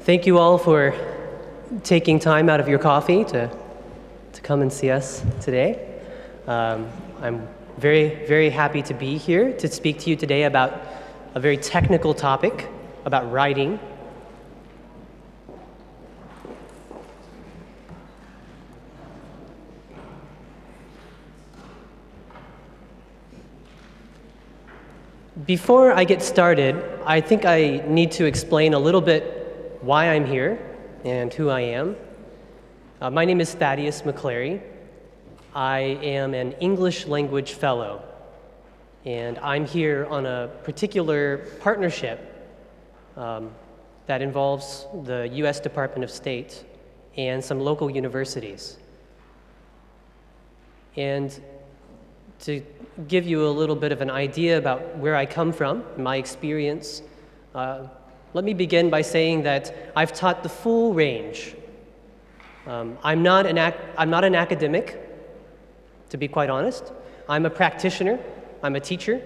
Thank you all for taking time out of your coffee to come and see us today. I'm very happy to be here to speak to you today about a very technical topic, about writing. Before I get started, I think I need to explain a little bit why I'm here and who I am. My name is Thaddeus McCleary. I am an English language fellow, and I'm here on a particular partnership that involves the U.S. Department of State and some local universities. And to give you a little bit of an idea about where I come from, my experience, let me begin by saying that I've taught the full range. I'm not an academic, to be quite honest. I'm a practitioner, I'm a teacher,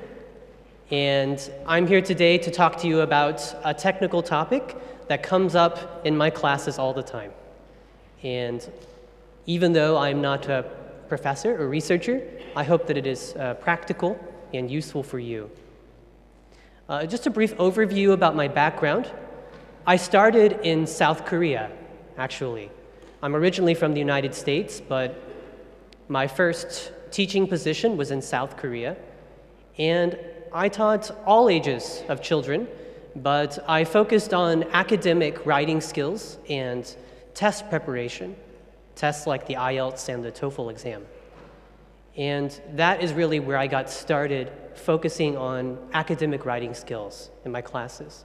and I'm here today to talk to you about a technical topic that comes up in my classes all the time. And even though I'm not a professor or researcher, I hope that it is practical and useful for you. Just a brief overview about my background. I started in South Korea, actually. I'm originally from the United States, but my first teaching position was in South Korea. And I taught all ages of children, but I focused on academic writing skills and test preparation, tests like the IELTS and the TOEFL exam. And that is really where I got started focusing on academic writing skills in my classes.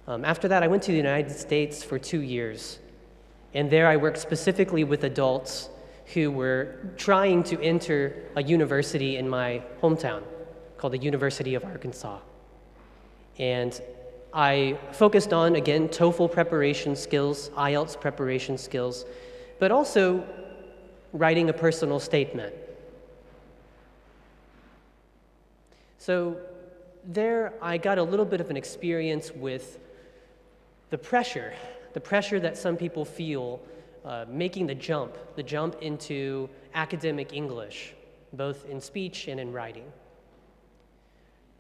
After that, I went to the United States for 2 years. And there I worked specifically with adults who were trying to enter a university in my hometown called the University of Arkansas. And I focused on, again, TOEFL preparation skills, IELTS preparation skills, but also writing a personal statement. So there I got a little bit of an experience with the pressure that some people feel making the jump into academic English, both in speech and in writing.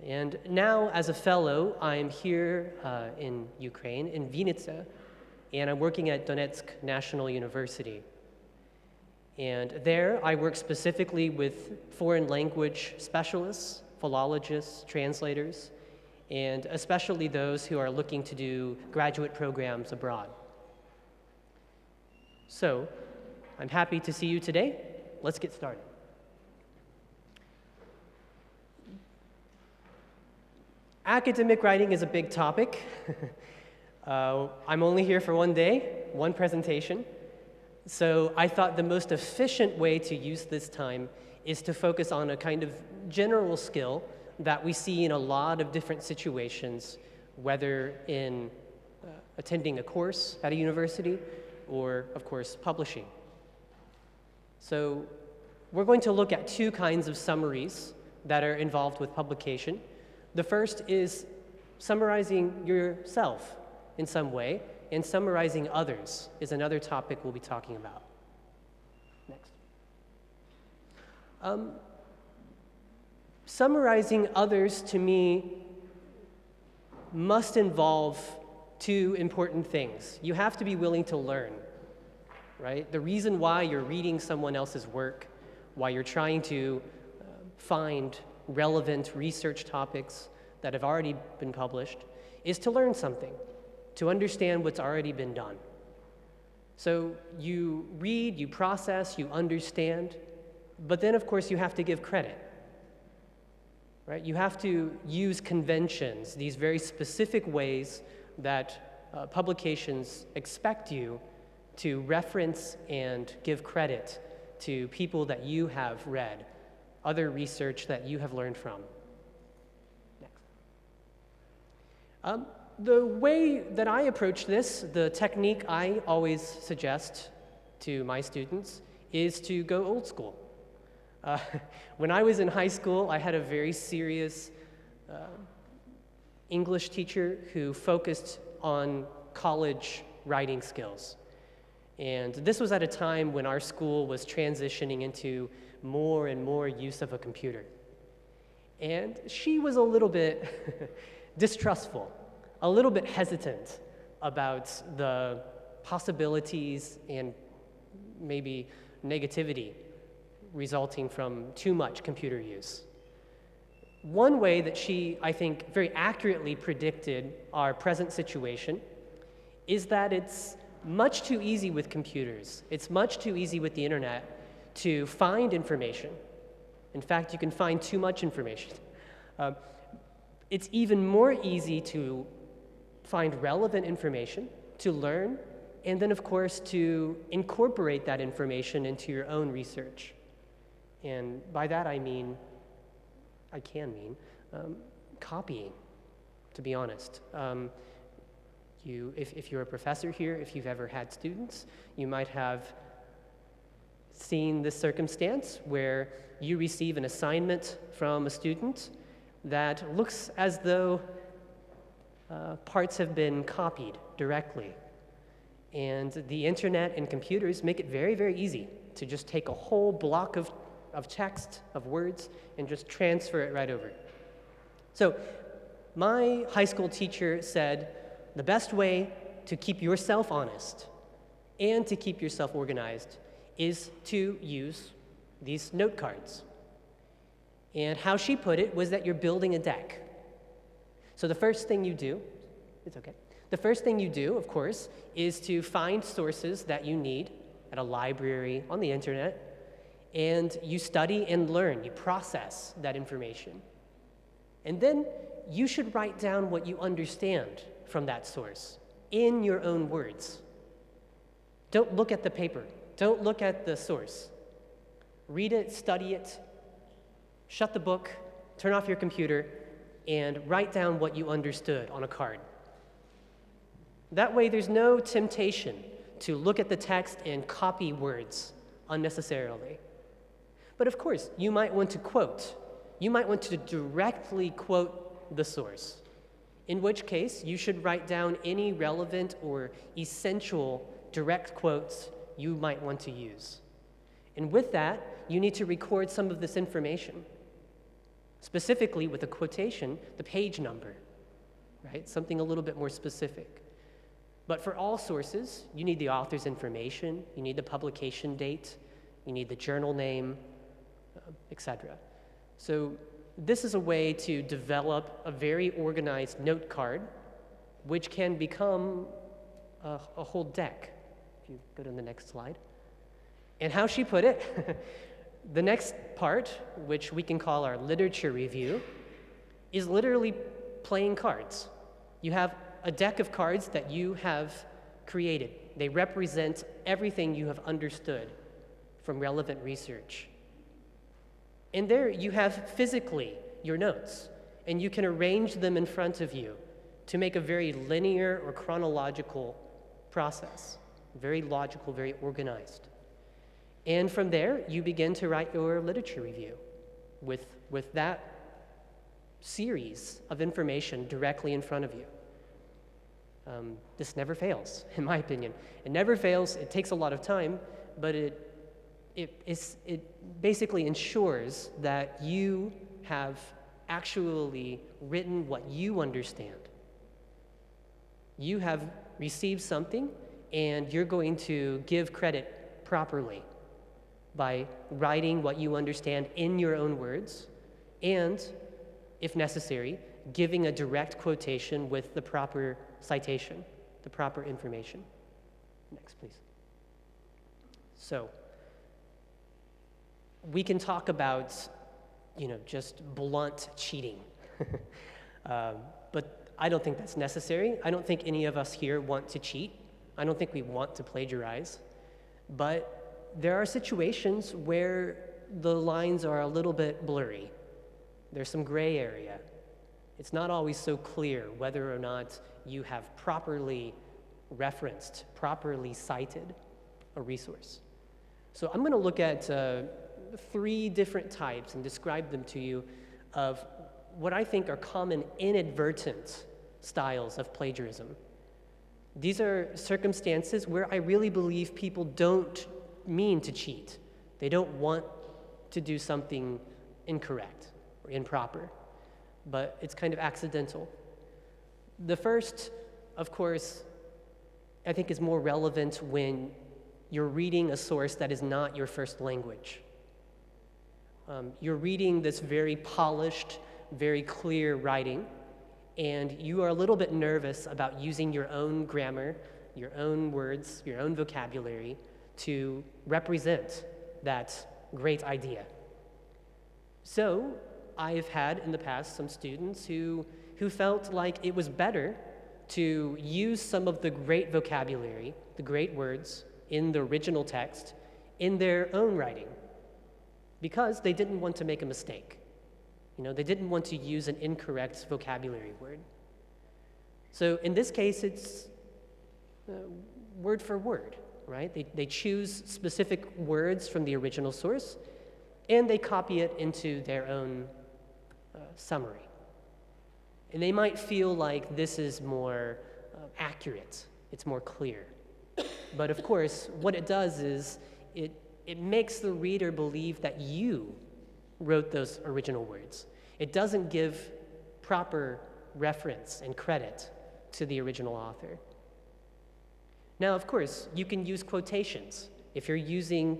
And now, as a fellow, I'm here in Ukraine, in Vinnytsia, and I'm working at Donetsk National University. And there, I work specifically with foreign language specialists, philologists, translators, and especially those who are looking to do graduate programs abroad. So, I'm happy to see you today. Let's get started. Academic writing is a big topic. I'm only here for one day, one presentation. So I thought the most efficient way to use this time is to focus on a kind of general skill that we see in a lot of different situations, whether in attending a course at a university or, of course, publishing. So we're going to look at two kinds of summaries that are involved with publication. The first is summarizing yourself in some way, and summarizing others is another topic we'll be talking about. Next. Summarizing others, to me, must involve two important things. You have to be willing to learn, right? The reason why you're reading someone else's work, why you're trying to find relevant research topics that have already been published, is to learn something, to understand what's already been done. So you read, you process, you understand, but then of course you have to give credit, right? You have to use conventions, these very specific ways that publications expect you to reference and give credit to people that you have read, other research that you have learned from. Next. The way that I approach this, the technique I always suggest to my students, is to go old school. When I was in high school, I had a very serious English teacher who focused on college writing skills. And this was at a time when our school was transitioning into more and more use of a computer. And she was a little bit distrustful, a little bit hesitant about the possibilities and maybe negativity resulting from too much computer use. One way that she, I think, very accurately predicted our present situation is that it's much too easy with computers. It's much too easy with the internet to find information. In fact, you can find too much information. It's even more easy to find relevant information, to learn, and then, of course, to incorporate that information into your own research. And by that I can mean copying, to be honest. If you're a professor here, if you've ever had students, you might have seen this circumstance where you receive an assignment from a student that looks as though parts have been copied directly. And the internet and computers make it very, very easy to just take a whole block of text, of words, and just transfer it right over. So my high school teacher said, the best way to keep yourself honest and to keep yourself organized is to use these note cards. And how she put it was that you're building a deck. So the first thing you do, of course, is to find sources that you need at a library, on the internet, and you study and learn, you process that information. And then you should write down what you understand from that source in your own words. Don't look at the paper. Don't look at the source. Read it, study it, shut the book, turn off your computer, and write down what you understood on a card. That way, there's no temptation to look at the text and copy words unnecessarily. But of course, you might want to quote. You might want to directly quote the source, in which case you should write down any relevant or essential direct quotes you might want to use. And with that, you need to record some of this information, specifically with a quotation, the page number, right? Something a little bit more specific. But for all sources, you need the author's information, you need the publication date, you need the journal name, etc. So this is a way to develop a very organized note card, which can become a whole deck. If you go to the next slide. And how she put it, the next part, which we can call our literature review, is literally playing cards. You have a deck of cards that you have created. They represent everything you have understood from relevant research. And there you have physically your notes, and you can arrange them in front of you to make a very linear or chronological process, very logical, very organized. And from there, you begin to write your literature review with that series of information directly in front of you. This never fails, in my opinion. It never fails. It takes a lot of time, but it basically ensures that you have actually written what you understand. You have received something, and you're going to give credit properly by writing what you understand in your own words, and, if necessary, giving a direct quotation with the proper citation, the proper information. Next, please. So, we can talk about, just blunt cheating. But I don't think that's necessary. I don't think any of us here want to cheat. I don't think we want to plagiarize. But there are situations where the lines are a little bit blurry. There's some gray area. It's not always so clear whether or not you have properly referenced, properly cited a resource. So I'm going to look at 3 different types and describe them to you of what I think are common inadvertent styles of plagiarism. These are circumstances where I really believe people don't mean to cheat. They don't want to do something incorrect or improper, but it's kind of accidental. The first, of course, I think is more relevant when you're reading a source that is not your first language. You're reading this very polished, very clear writing, and you are a little bit nervous about using your own grammar, your own words, your own vocabulary to represent that great idea. So I've had in the past some students who felt like it was better to use some of the great vocabulary, the great words in the original text in their own writing because they didn't want to make a mistake. They didn't want to use an incorrect vocabulary word. So in this case, it's word for word, right? They choose specific words from the original source, and they copy it into their own summary. And they might feel like this is more accurate, it's more clear. But of course, what it does is it makes the reader believe that you wrote those original words. It doesn't give proper reference and credit to the original author. Now, of course, you can use quotations. If you're using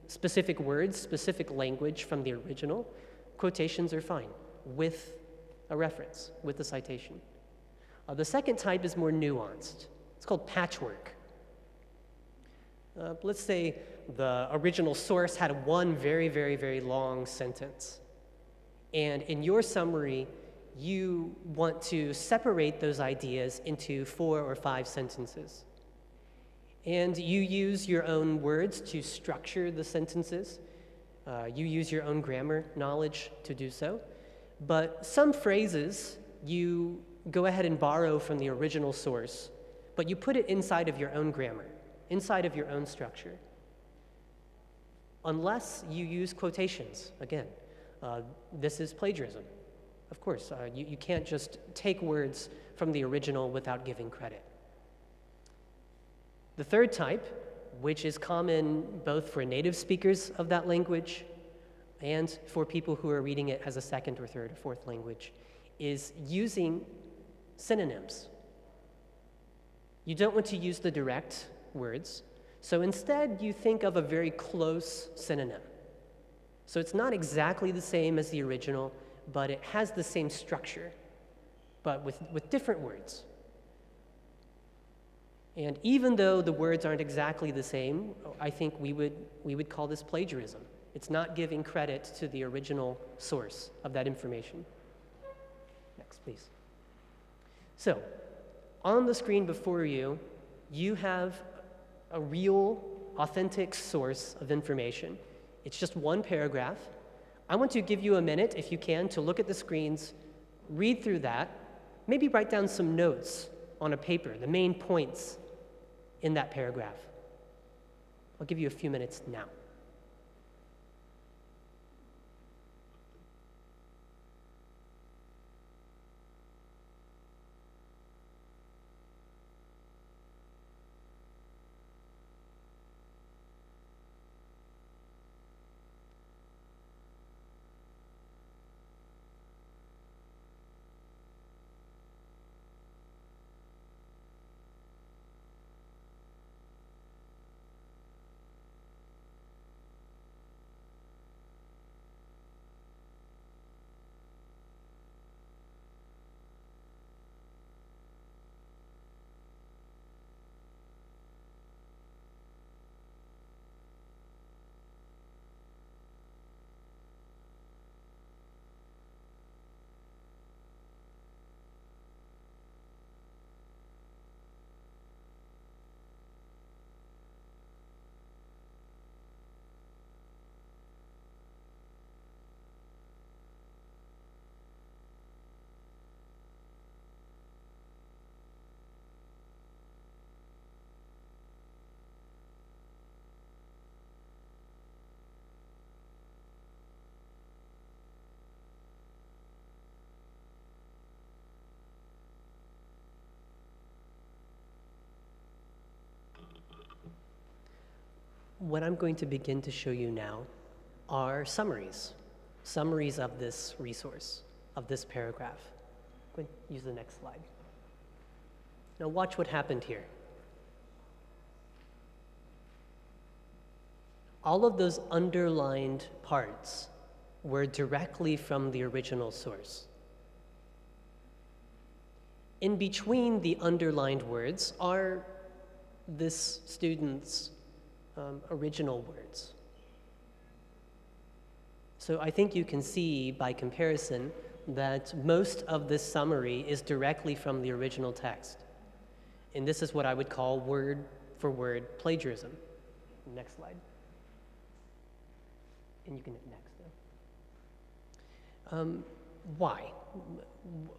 specific words, specific language from the original, quotations are fine with a reference, with a citation. The second type is more nuanced. It's called patchwork. Let's say the original source had one very, very, very long sentence. And in your summary, you want to separate those ideas into 4 or 5 sentences. And you use your own words to structure the sentences. You use your own grammar knowledge to do so. But some phrases you go ahead and borrow from the original source, but you put it inside of your own grammar, inside of your own structure. Unless you use quotations, again. This is plagiarism. Of course, you can't just take words from the original without giving credit. The third type, which is common both for native speakers of that language and for people who are reading it as a second or third or fourth language, is using synonyms. You don't want to use the direct words, so instead you think of a very close synonym. So it's not exactly the same as the original, but it has the same structure, but with different words. And even though the words aren't exactly the same, I think we would call this plagiarism. It's not giving credit to the original source of that information. Next, please. So, on the screen before you, you have a real, authentic source of information. It's just one paragraph. I want to give you a minute, if you can, to look at the screens, read through that, maybe write down some notes on a paper, the main points in that paragraph. I'll give you a few minutes now. what I'm going to begin to show you now are summaries of this resource, of this paragraph. Go ahead, use the next slide. Now watch what happened here. All of those underlined parts were directly from the original source. In between the underlined words are this student's original words. So I think you can see by comparison that most of this summary is directly from the original text. And this is what I would call word-for-word plagiarism. Next slide. And you can hit next. Why?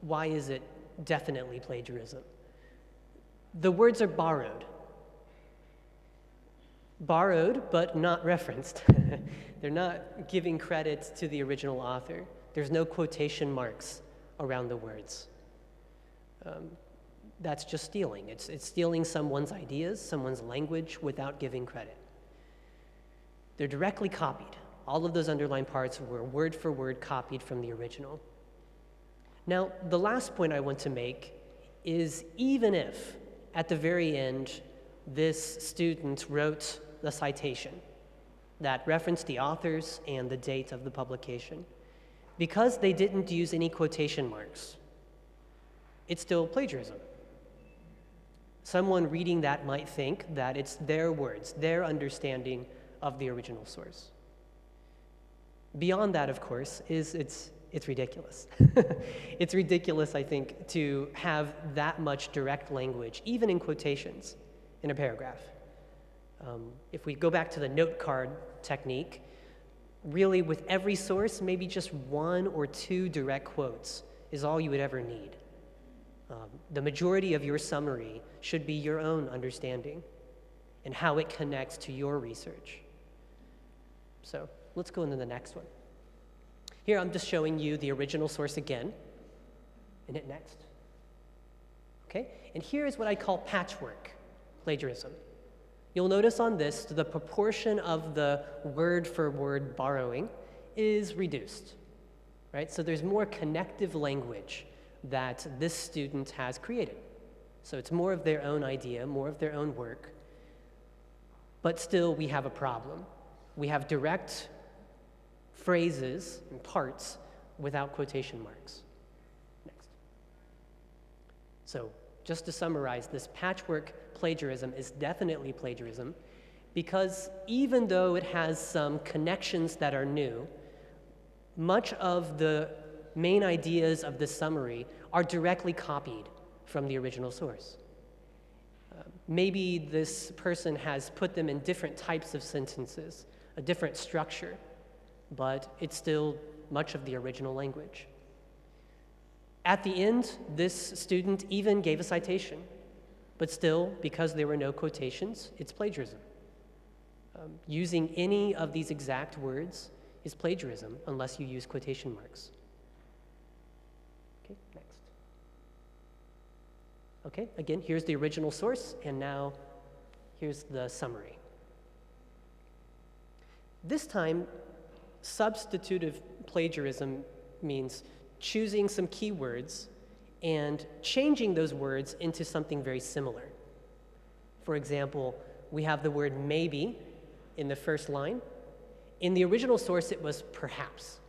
Why is it definitely plagiarism? The words are borrowed. Borrowed, but not referenced. They're not giving credit to the original author. There's no quotation marks around the words. That's just stealing. It's stealing someone's ideas, someone's language, without giving credit. They're directly copied. All of those underlined parts were word for word copied from the original. Now, the last point I want to make is even if, at the very end, this student wrote the citation that referenced the authors and the date of the publication, because they didn't use any quotation marks, it's still plagiarism. Someone reading that might think that it's their words, their understanding of the original source. Beyond that, of course, is it's ridiculous. It's ridiculous, I think, to have that much direct language, even in quotations, in a paragraph. If we go back to the note card technique, really with every source, maybe just one or two direct quotes is all you would ever need. The majority of your summary should be your own understanding and how it connects to your research. So let's go into the next one. Here I'm just showing you the original source again, and hit next. Okay, and here is what I call patchwork plagiarism. You'll notice on this, the proportion of the word-for-word borrowing is reduced, right? So there's more connective language that this student has created. So it's more of their own idea, more of their own work, but still we have a problem. We have direct phrases and parts without quotation marks. Next. So just to summarize, this patchwork plagiarism is definitely plagiarism because even though it has some connections that are new, much of the main ideas of this summary are directly copied from the original source. Maybe this person has put them in different types of sentences, a different structure, but it's still much of the original language. At the end, this student even gave a citation, but still, because there were no quotations, it's plagiarism. Using any of these exact words is plagiarism unless you use quotation marks. Okay, next. Okay, again, here's the original source, and now here's the summary. This time, substitutive plagiarism means choosing some keywords and changing those words into something very similar. For example, we have the word maybe in the first line. In the original source, it was perhaps,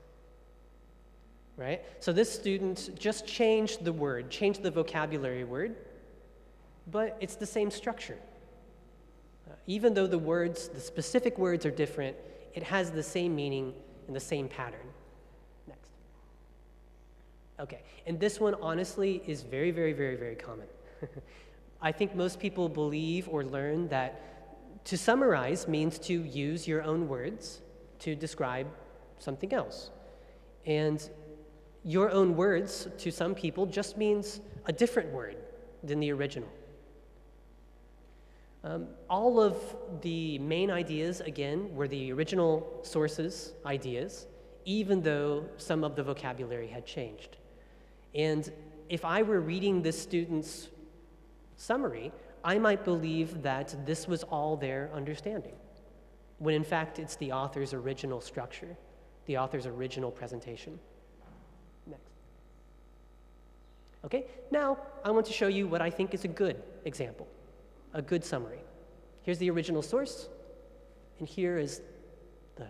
right? So this student just changed the word, changed the vocabulary word, but it's the same structure. Even though the words, the specific words are different, it has the same meaning and the same pattern. Next. Okay, and this one honestly is very, very, very, very common. I think most people believe or learn that to summarize means to use your own words to describe something else. And your own words to some people just means a different word than the original. All of the main ideas, again, were the original source's ideas, even though some of the vocabulary had changed. And if I were reading this student's summary, I might believe that this was all their understanding. when in fact it's the author's original structure, the author's original presentation. Next. Okay, now I want to show you what I think is a good example, a good summary. Here's the original source, and here is the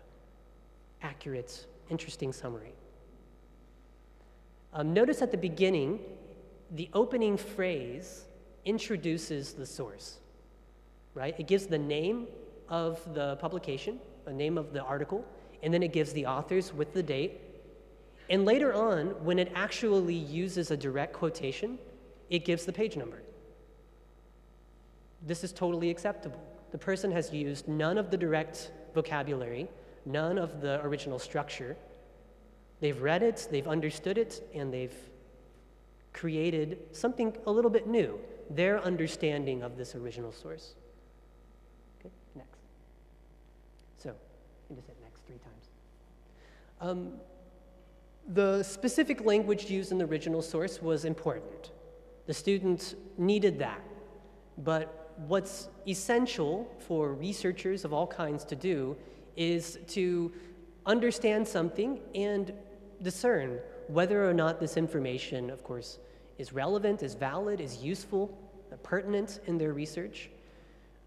accurate, interesting summary. Notice at the beginning, the opening phrase introduces the source, right? It gives the name of the publication, the name of the article, and then it gives the authors with the date. And later on, when it actually uses a direct quotation, it gives the page number. This is totally acceptable. The person has used none of the direct vocabulary, none of the original structure. They've read it, they've understood it, and they've created something a little bit new, their understanding of this original source. Okay, next. So, you just hit next 3 times. The specific language used in the original source was important. The students needed that. But what's essential for researchers of all kinds to do is to understand something and discern whether or not this information, of course, is relevant, is valid, is useful, pertinent in their research.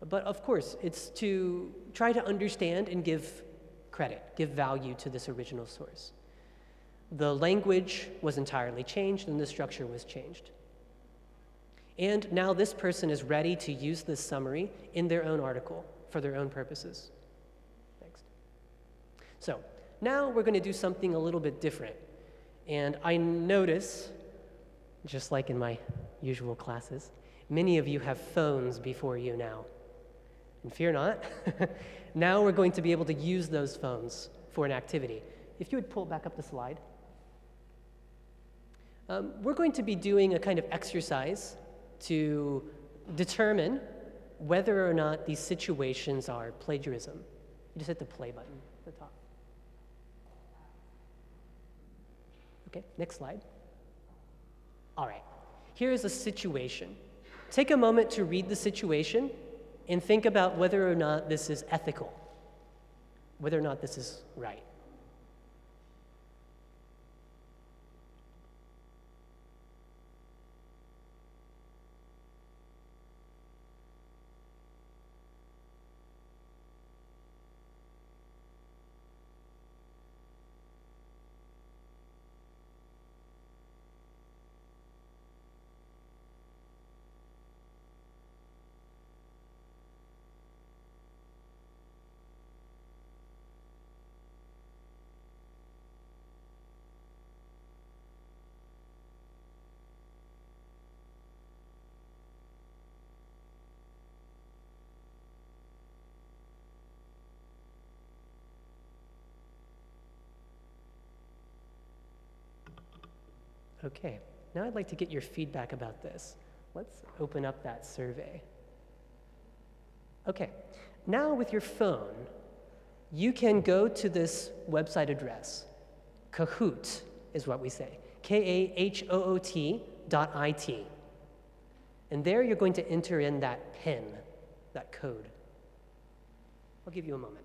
But of course, it's to try to understand and give credit, give value to this original source. The language was entirely changed and the structure was changed. And now this person is ready to use this summary in their own article for their own purposes. Next. So now we're going to do something a little bit different. And I notice, just like in my usual classes, many of you have phones before you now. And fear not, now we're going to be able to use those phones for an activity. If you would pull back up the slide. We're going to be doing a kind of exercise to determine whether or not these situations are plagiarism. You just hit the play button at the top. Okay, next slide. All right, here's a situation. Take a moment to read the situation and think about whether or not this is ethical, whether or not this is right. Okay, now I'd like to get your feedback about this. Let's open up that survey. Okay, now with your phone, you can go to this website address. Kahoot is what we say. KAHOOT.IT. And there you're going to enter in that PIN, that code. I'll give you a moment.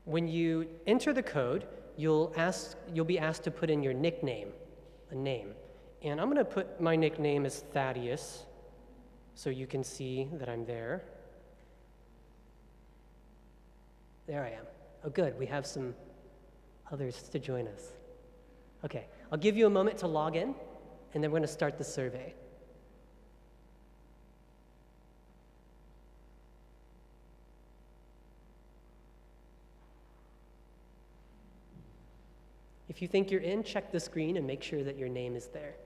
When you enter the code, you'll be asked to put in your nickname, a name. And I'm going to put my nickname as Thaddeus, so you can see that I'm there. There I am. Oh, good. We have some others to join us. Okay. I'll give you a moment to log in, and then we're going to start the survey. If you think you're in, check the screen and make sure that your name is there.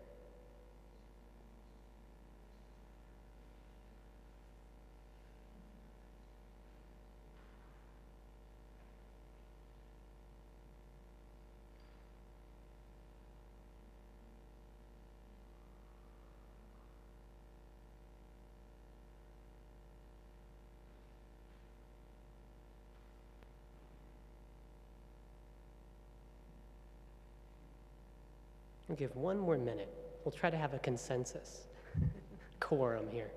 We'll give one more minute. We'll try to have a consensus quorum here.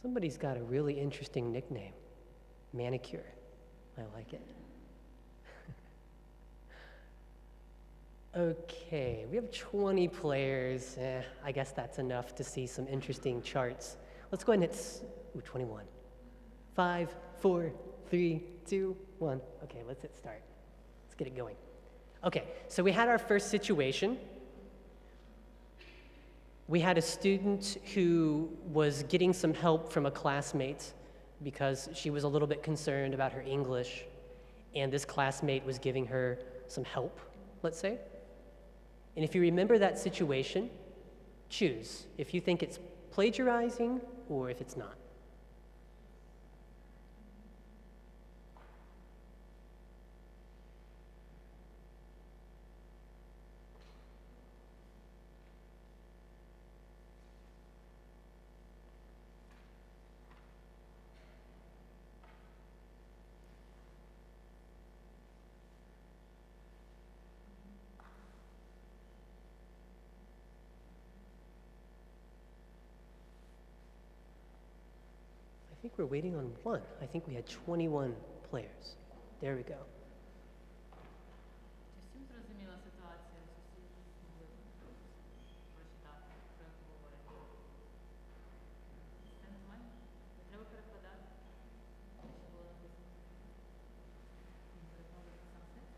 Somebody's got a really interesting nickname, Manicure. I like it. Okay, we have 20 players. I guess that's enough to see some interesting charts. Let's go ahead and hit 21. 5, 4, 3, 2, 1. Okay, let's hit start. Let's get it going. Okay, so we had our first situation. We had a student who was getting some help from a classmate because she was a little bit concerned about her English, and this classmate was giving her some help, let's say. And if you remember that situation, choose if you think it's plagiarizing or if it's not. I think we're waiting on one. I think we had 21 players. There we go. Чи всім зрозуміла ситуація, чи всі змогли прочитати, проговорити? Це нормально? Не треба перекладати? Що було написано? Перекладати сам текст?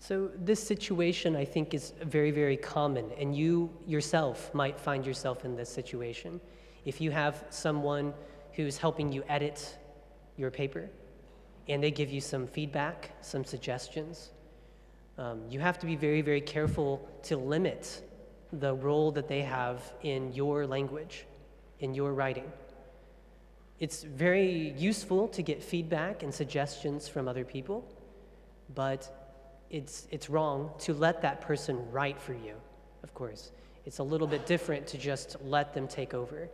So this situation, I think, is very, very common, and you yourself might find yourself in this situation. If you have someone who's helping you edit your paper, and they give you some feedback, some suggestions, you have to be very, very careful to limit the role that they have in your language, in your writing. It's very useful to get feedback and suggestions from other people, but it's wrong to let that person write for you, of course. It's a little bit different to just let them take over.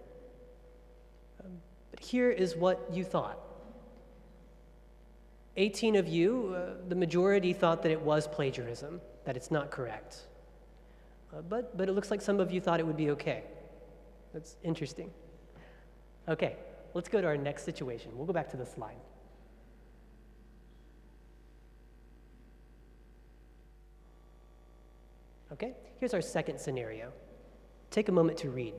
But here is what you thought. 18 of you, the majority thought that it was plagiarism, that it's not correct. But it looks like some of you thought it would be okay. That's interesting. Okay, let's go to our next situation. We'll go back to the slide. Okay, here's our second scenario. Take a moment to read.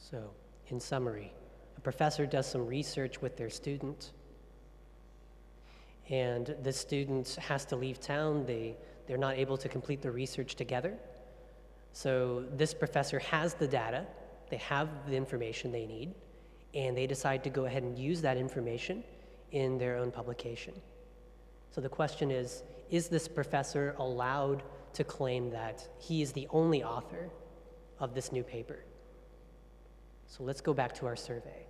So, in summary, a professor does some research with their student, and the student has to leave town. They're not able to complete the research together. So this professor has the data, they have the information they need, and they decide to go ahead and use that information in their own publication. So the question is this professor allowed to claim that he is the only author of this new paper? So let's go back to our survey.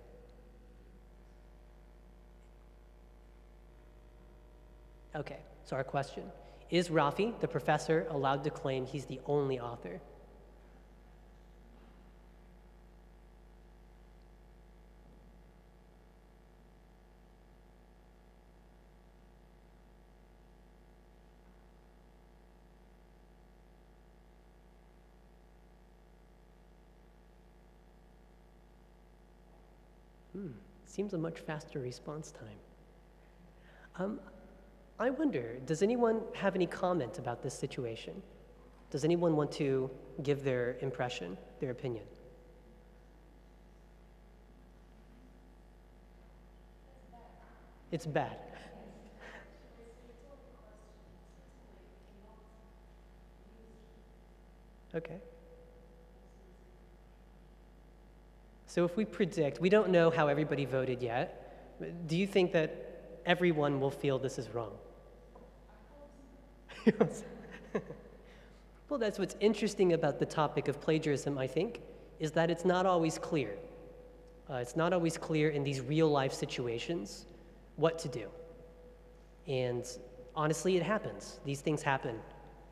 Okay, so our question, is Rafi, the professor, allowed to claim he's the only author? Seems a much faster response time. I wonder, does anyone have any comment about this situation? Does anyone want to give their impression, their opinion? It's bad. Okay. So if we predict, we don't know how everybody voted yet, but do you think that everyone will feel this is wrong? Well, that's what's interesting about the topic of plagiarism, I think, is that it's not always clear. It's not always clear in these real-life situations what to do. And honestly, it happens. These things happen.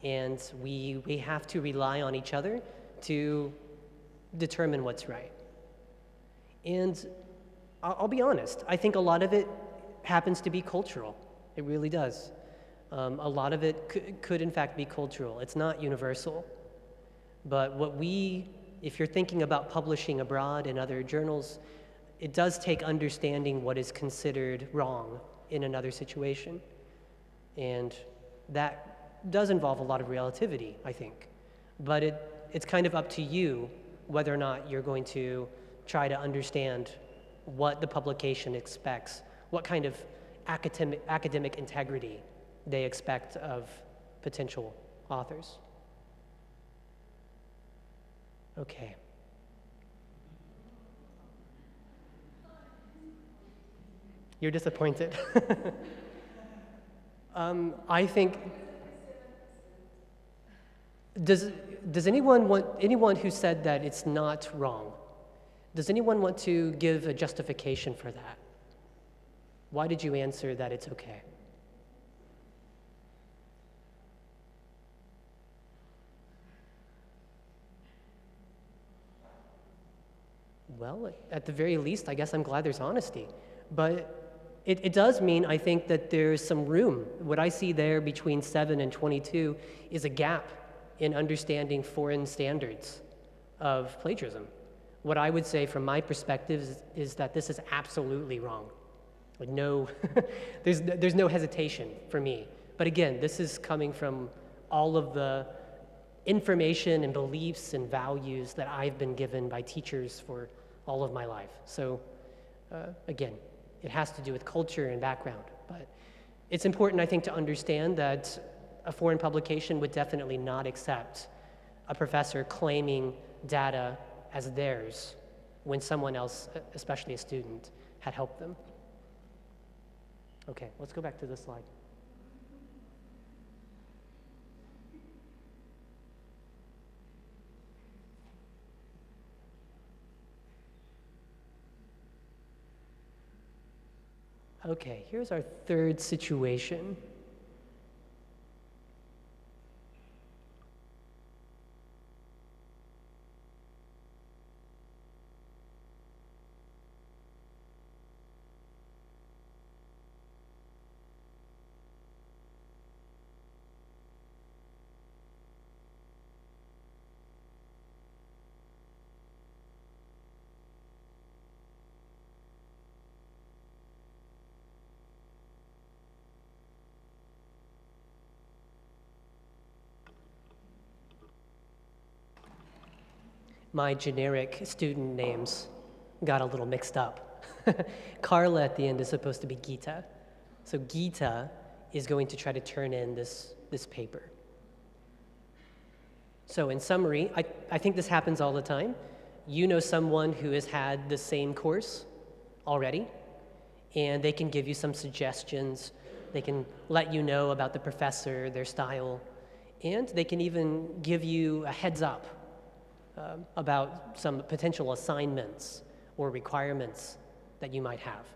And we have to rely on each other to determine what's right. And I'll be honest, I think a lot of it happens to be cultural. It really does. A lot of it could in fact be cultural. It's not universal. But if you're thinking about publishing abroad in other journals, it does take understanding what is considered wrong in another situation. And that does involve a lot of relativity, I think. But it's kind of up to you whether or not you're going to try to understand what the publication expects, what kind of academic integrity they expect of potential authors. Okay. You're disappointed. I think, does anyone who said that it's not wrong, does anyone want to give a justification for that? Why did you answer that it's okay? Well, at the very least, I guess I'm glad there's honesty. But it does mean, I think, that there's some room. What I see there between 7 and 22 is a gap in understanding foreign standards of plagiarism. What I would say from my perspective is that this is absolutely wrong. Like no, there's no hesitation for me. But again, this is coming from all of the information and beliefs and values that I've been given by teachers for all of my life. So again, it has to do with culture and background. But it's important, I think, to understand that a foreign publication would definitely not accept a professor claiming data as theirs when someone else, especially a student, had helped them. Okay, let's go back to this slide. Okay, here's our third situation. My generic student names got a little mixed up. Carla at the end is supposed to be Gita. So Gita is going to try to turn in this paper. So in summary, I think this happens all the time. You know someone who has had the same course already, and they can give you some suggestions. They can let you know about the professor, their style, and they can even give you a heads up about some potential assignments or requirements that you might have.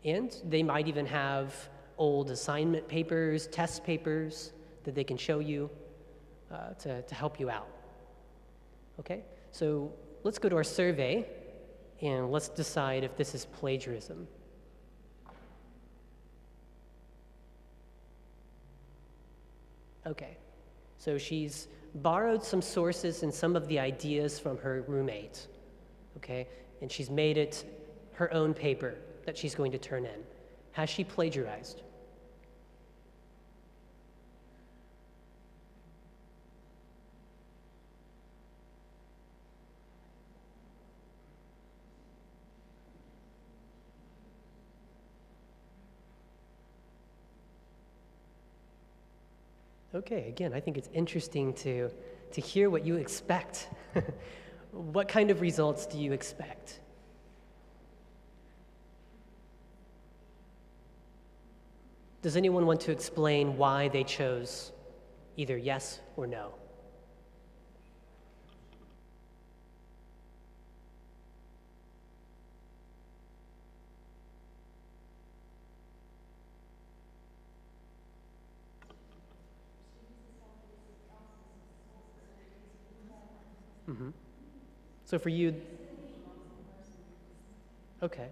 And they might even have old assignment papers, test papers that they can show you to help you out. Okay, so let's go to our survey and let's decide if this is plagiarism. Okay, so she's borrowed some sources and some of the ideas from her roommate, okay? And she's made it her own paper that she's going to turn in? Has she plagiarized? Okay, again, I think it's interesting to hear what you expect. What kind of results do you expect? Does anyone want to explain why they chose either yes or no? Mm-hmm. So for you, okay.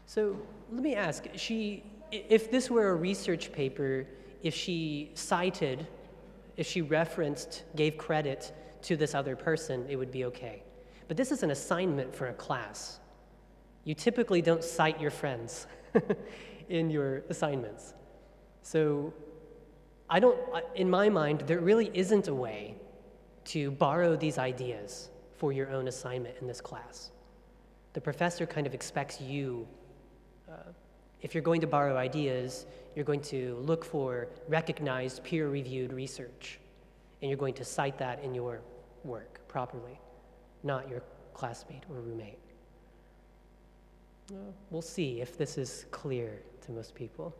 So let me ask, if this were a research paper, if she cited, if she referenced, gave credit to this other person, it would be okay. But this is an assignment for a class. You typically don't cite your friends in your assignments. So in my mind, there really isn't a way to borrow these ideas for your own assignment in this class. The professor kind of expects you, if you're going to borrow ideas, you're going to look for recognized peer-reviewed research, and you're going to cite that in your work properly, not your classmate or roommate. We'll see if this is clear to most people.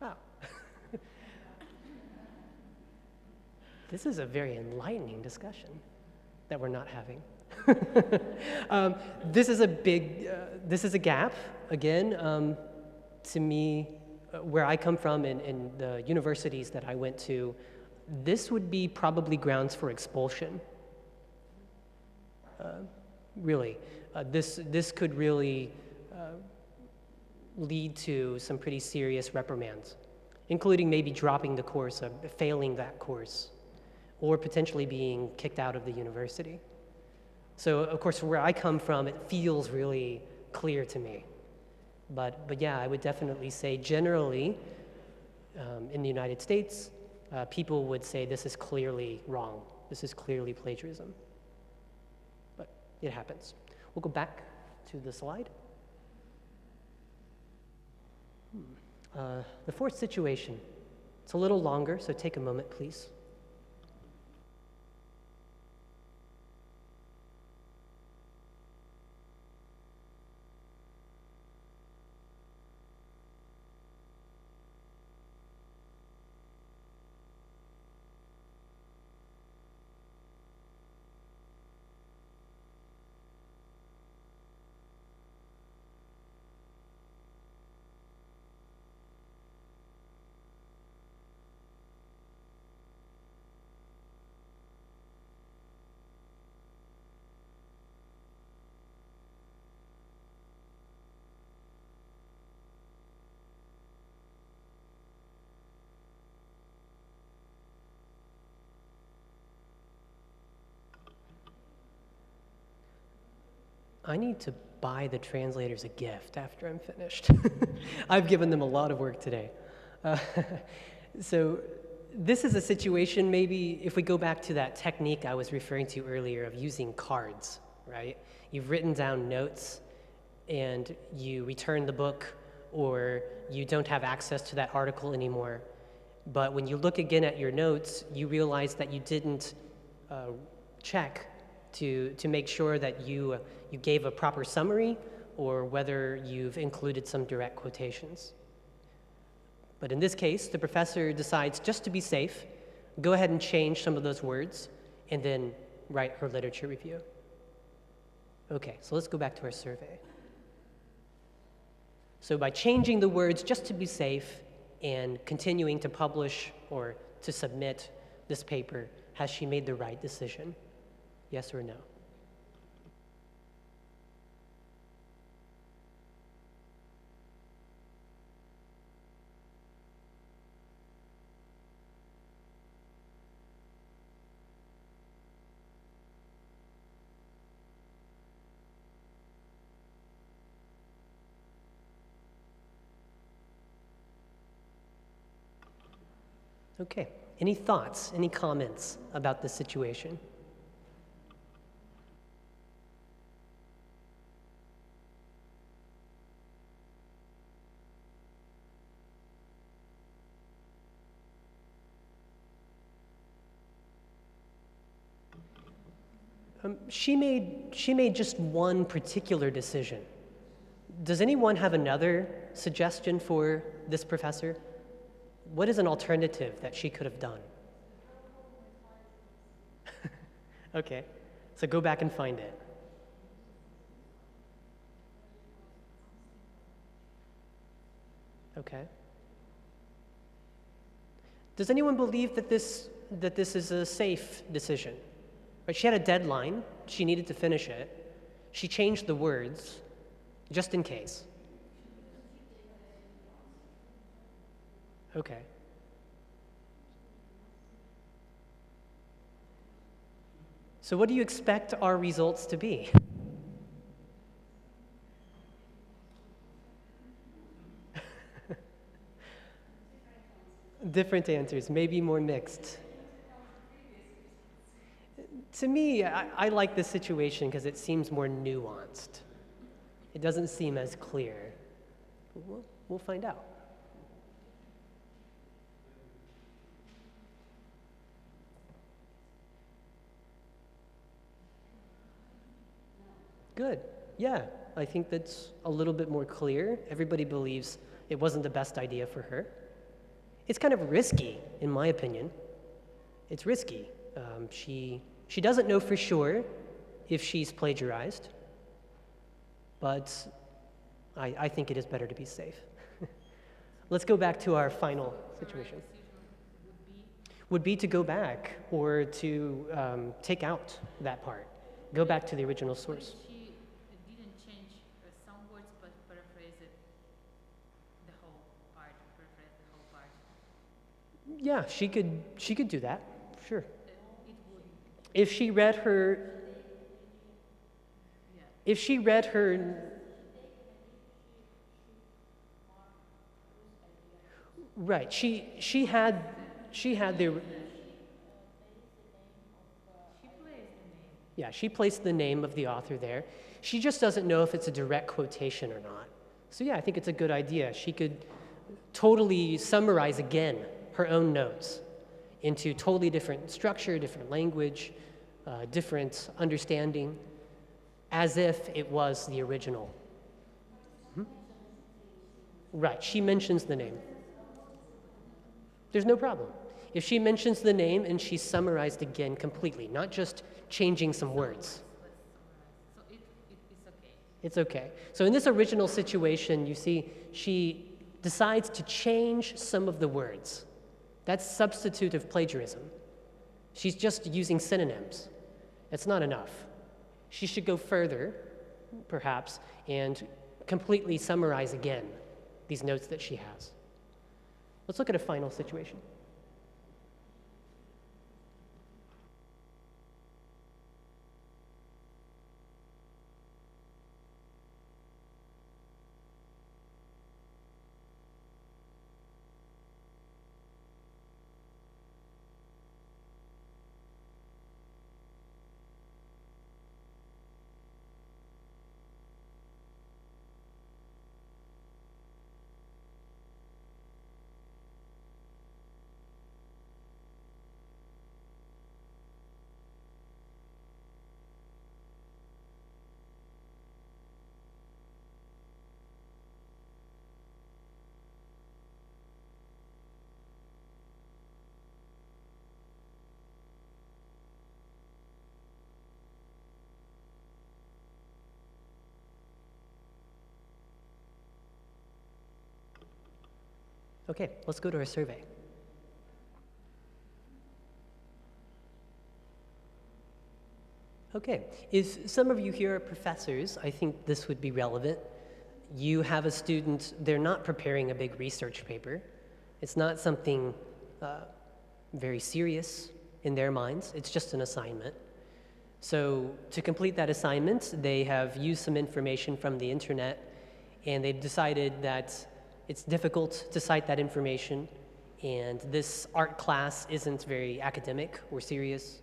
Wow. This is a very enlightening discussion that we're not having. This is a gap, again, to me, where I come from in the universities that I went to. This would be probably grounds for expulsion. Really, this could really lead to some pretty serious reprimands, including maybe dropping the course, failing that course, or potentially being kicked out of the university. So, of course, where I come from, it feels really clear to me. But yeah, I would definitely say generally, in the United States, people would say this is clearly wrong. This is clearly plagiarism. But it happens. We'll go back to the slide. The fourth situation. It's a little longer, so take a moment, please. I need to buy the translators a gift after I'm finished. I've given them a lot of work today. So this is a situation, maybe if we go back to that technique I was referring to earlier of using cards, right? You've written down notes and you return the book, or you don't have access to that article anymore. But when you look again at your notes, you realize that you didn't check to make sure that you gave a proper summary, or whether you've included some direct quotations. But in this case, the professor decides, just to be safe, go ahead and change some of those words, and then write her literature review. Okay, so let's go back to our survey. So by changing the words just to be safe and continuing to publish or to submit this paper, has she made the right decision? Yes or no? Okay. Any thoughts, any comments about this situation? She made just one particular decision. Does anyone have another suggestion for this professor? What is an alternative that she could have done? Okay, so go back and find it. Okay. Does anyone believe that this is a safe decision? Right, she had a deadline, she needed to finish it. She changed the words, just in case. Okay. So what do you expect our results to be? Different answers, maybe more mixed. To me, I like this situation because it seems more nuanced. It doesn't seem as clear. We'll find out. Good. Yeah, I think that's a little bit more clear. Everybody believes it wasn't the best idea for her. It's kind of risky, in my opinion. It's risky. She doesn't know for sure if she's plagiarized, but I think it is better to be safe. Let's go back to our final situation. Would be to go back or to take out that part. Go back to the original source. She didn't change some words, but paraphrase it, the whole part, paraphrase the whole part. Yeah, she could do that, sure. It would, If she read her, yeah. if she read her, right, she had the, She plays the name. yeah, she placed the name of the author there. She just doesn't know if it's a direct quotation or not. So yeah, I think it's a good idea. She could totally summarize again her own notes into totally different structure, different language, different understanding, as if it was the original. Mhm. Right, she mentions the name. There's no problem. If she mentions the name and she's summarized again completely, not just changing some words. So it's okay. It's okay. So in this original situation, you see, she decides to change some of the words. That's substitutive plagiarism. She's just using synonyms. It's not enough. She should go further, perhaps, and completely summarize again these notes that she has. Let's look at a final situation. Okay, let's go to our survey. Okay, if some of you here are professors, I think this would be relevant. You have a student, they're not preparing a big research paper. It's not something very serious in their minds, it's just an assignment. So to complete that assignment, they have used some information from the internet, and they've decided that it's difficult to cite that information, and this art class isn't very academic or serious.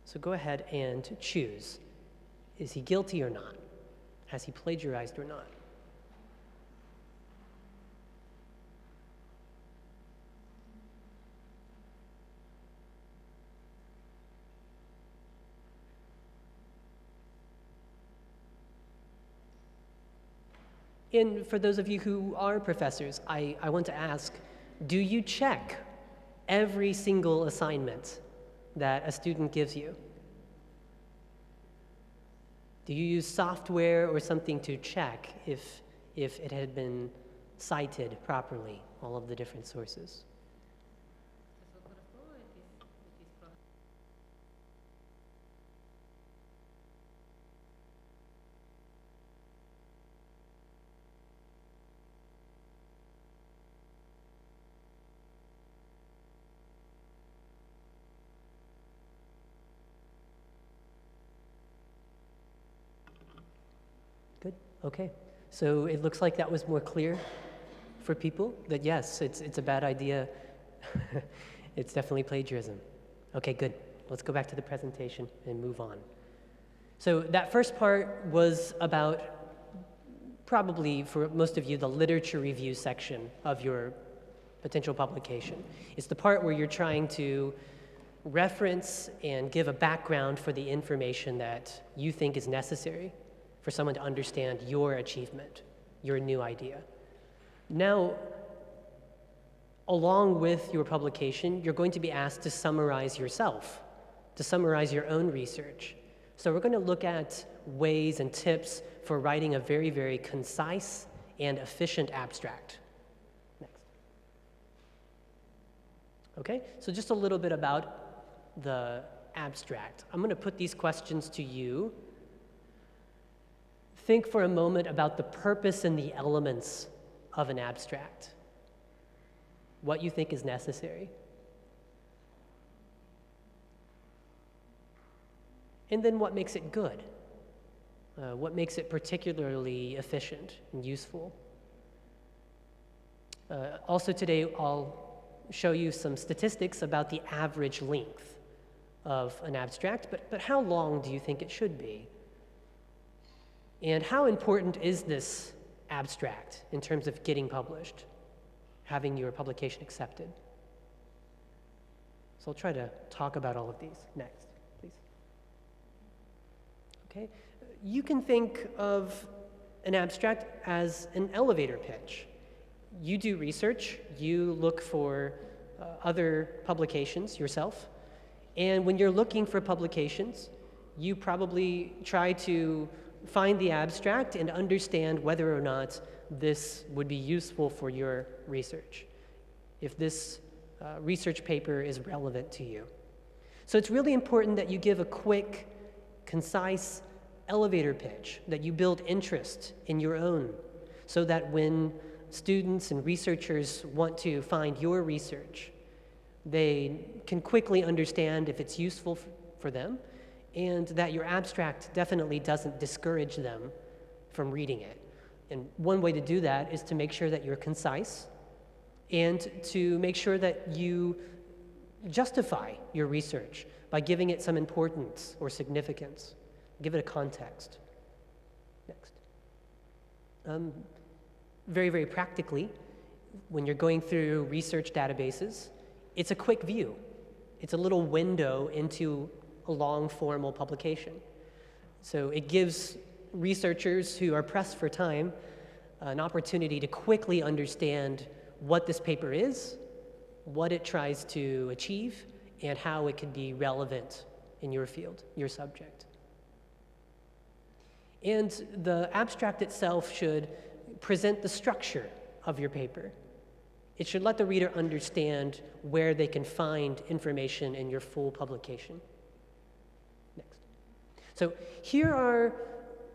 So go ahead and choose. Is he guilty or not? Has he plagiarized or not? And for those of you who are professors, I want to ask, do you check every single assignment that a student gives you? Do you use software or something to check if it had been cited properly, all of the different sources? Тобто використовуєте якісь програми? Good. Okay. So it looks like that was more clear for people that yes, it's a bad idea. It's definitely plagiarism. Okay, good. Let's go back to the presentation and move on. So that first part was about, probably for most of you, the literature review section of your potential publication. It's the part where you're trying to reference and give a background for the information that you think is necessary for someone to understand your achievement, your new idea. Now, along with your publication, you're going to be asked to summarize yourself, to summarize your own research. So we're going to look at ways and tips for writing a very, very concise and efficient abstract. Next. Okay, so just a little bit about the abstract. I'm going to put these questions to you. Think for a moment about the purpose and the elements of an abstract. What you think is necessary. And then what makes it good? What makes it particularly efficient and useful? Also today, I'll show you some statistics about the average length of an abstract, but how long do you think it should be? And how important is this abstract in terms of getting published, having your publication accepted? So I'll try to talk about all of these next, please. Okay, you can think of an abstract as an elevator pitch. You do research, you look for other publications yourself, and when you're looking for publications, you probably try to find the abstract and understand whether or not this would be useful for your research, if this research paper is relevant to you. So it's really important that you give a quick, concise elevator pitch, that you build interest in your own, so that when students and researchers want to find your research, they can quickly understand if it's useful for them, and that your abstract definitely doesn't discourage them from reading it. And one way to do that is to make sure that you're concise and to make sure that you justify your research by giving it some importance or significance. Give it a context. Next. Very, very practically, when you're going through research databases, it's a quick view. It's a little window into a long formal publication. So it gives researchers who are pressed for time an opportunity to quickly understand what this paper is, what it tries to achieve, and how it can be relevant in your field, your subject. And the abstract itself should present the structure of your paper. It should let the reader understand where they can find information in your full publication. Next. So here are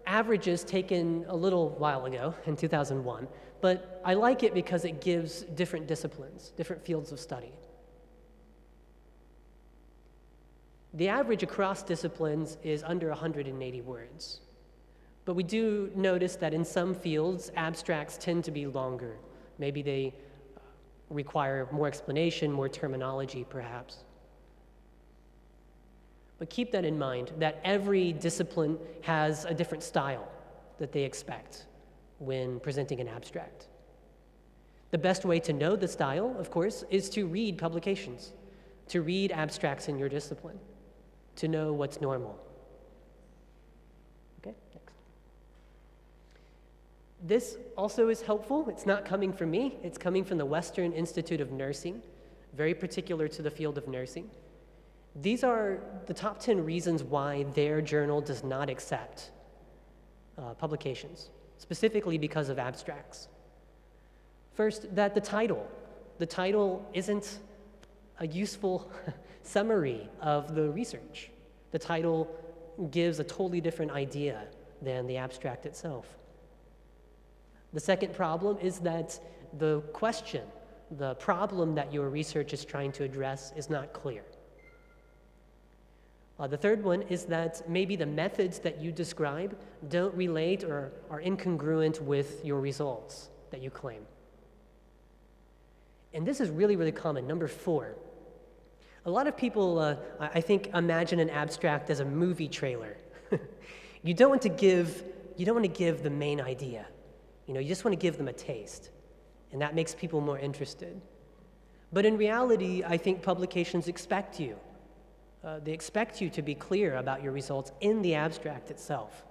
averages taken a little while ago, in 2001, but I like it because it gives different disciplines, different fields of study. The average across disciplines is under 180 words, but we do notice that in some fields, abstracts tend to be longer. Maybe they require more explanation, more terminology, perhaps. But keep that in mind, that every discipline has a different style that they expect when presenting an abstract. The best way to know the style, of course, is to read publications, to read abstracts in your discipline, to know what's normal. Okay, next. This also is helpful. It's not coming from me. It's coming from the Western Institute of Nursing, very particular to the field of nursing. These are the top 10 reasons why their journal does not accept publications, specifically because of abstracts. First, that the title isn't a useful summary of the research. The title gives a totally different idea than the abstract itself. The second problem is that the question, the problem that your research is trying to address is not clear. The third one is that maybe the methods that you describe don't relate or are incongruent with your results that you claim. And this is really, really common. Number 4. A lot of people, I think, imagine an abstract as a movie trailer. You don't want to give the main idea. You just want to give them a taste, and that makes people more interested. But in reality, I think publications expect you. They expect you to be clear about your results in the abstract itself.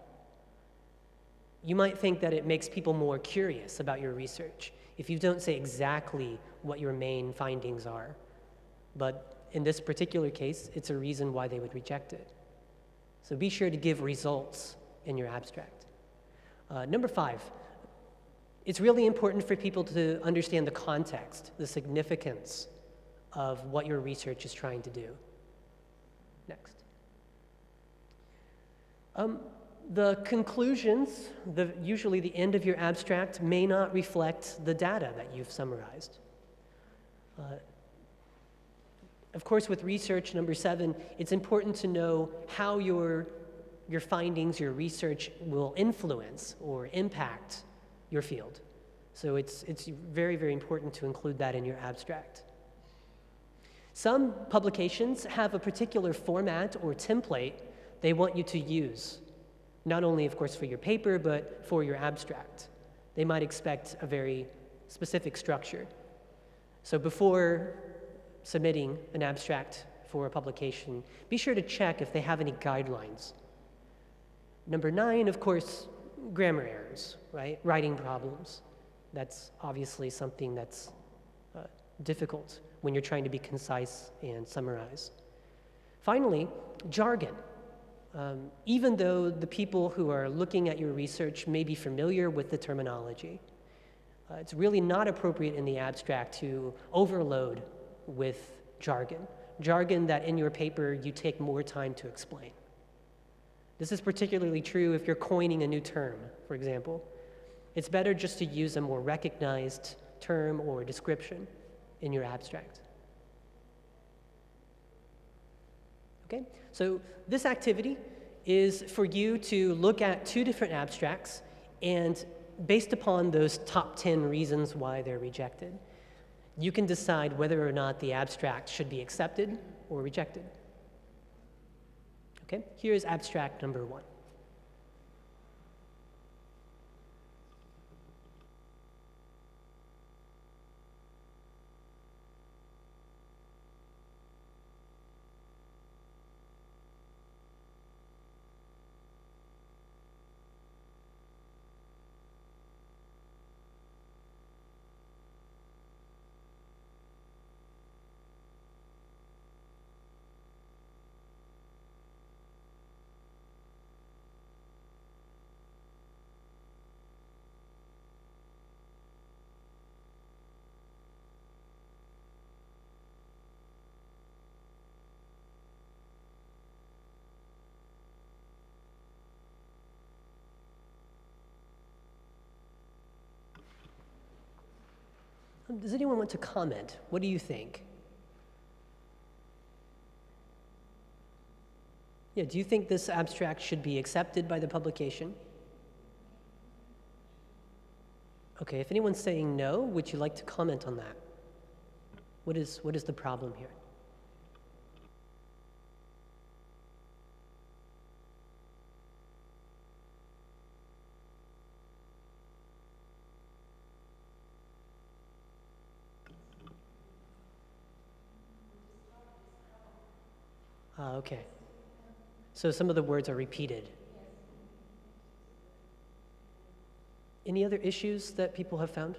You might think that it makes people more curious about your research if you don't say exactly what your main findings are. But in this particular case, it's a reason why they would reject it. So be sure to give results in your abstract. Number 5, it's really important for people to understand the context, the significance of what your research is trying to do. Next. The conclusions, usually the end of your abstract, may not reflect the data that you've summarized. Of course, with research, number 7, it's important to know how your findings, your research will influence or impact your field. So it's very, very important to include that in your abstract. Some publications have a particular format or template they want you to use, not only, of course, for your paper, but for your abstract. They might expect a very specific structure. So before submitting an abstract for a publication, be sure to check if they have any guidelines. Number 9, of course, grammar errors, right? Writing problems. That's obviously something that's difficult when you're trying to be concise and summarize. Finally, jargon. Even though the people who are looking at your research may be familiar with the terminology, it's really not appropriate in the abstract to overload with jargon that in your paper you take more time to explain. This is particularly true if you're coining a new term, for example. It's better just to use a more recognized term or description in your abstract. Okay, so this activity is for you to look at 2 different abstracts, and based upon those top 10 reasons why they're rejected, you can decide whether or not the abstract should be accepted or rejected. Okay, here's abstract number 1. Does anyone want to comment? What do you think? Yeah, do you think this abstract should be accepted by the publication? Okay, if anyone's saying no, would you like to comment on that? What is the problem here? Okay. So some of the words are repeated. Any other issues that people have found?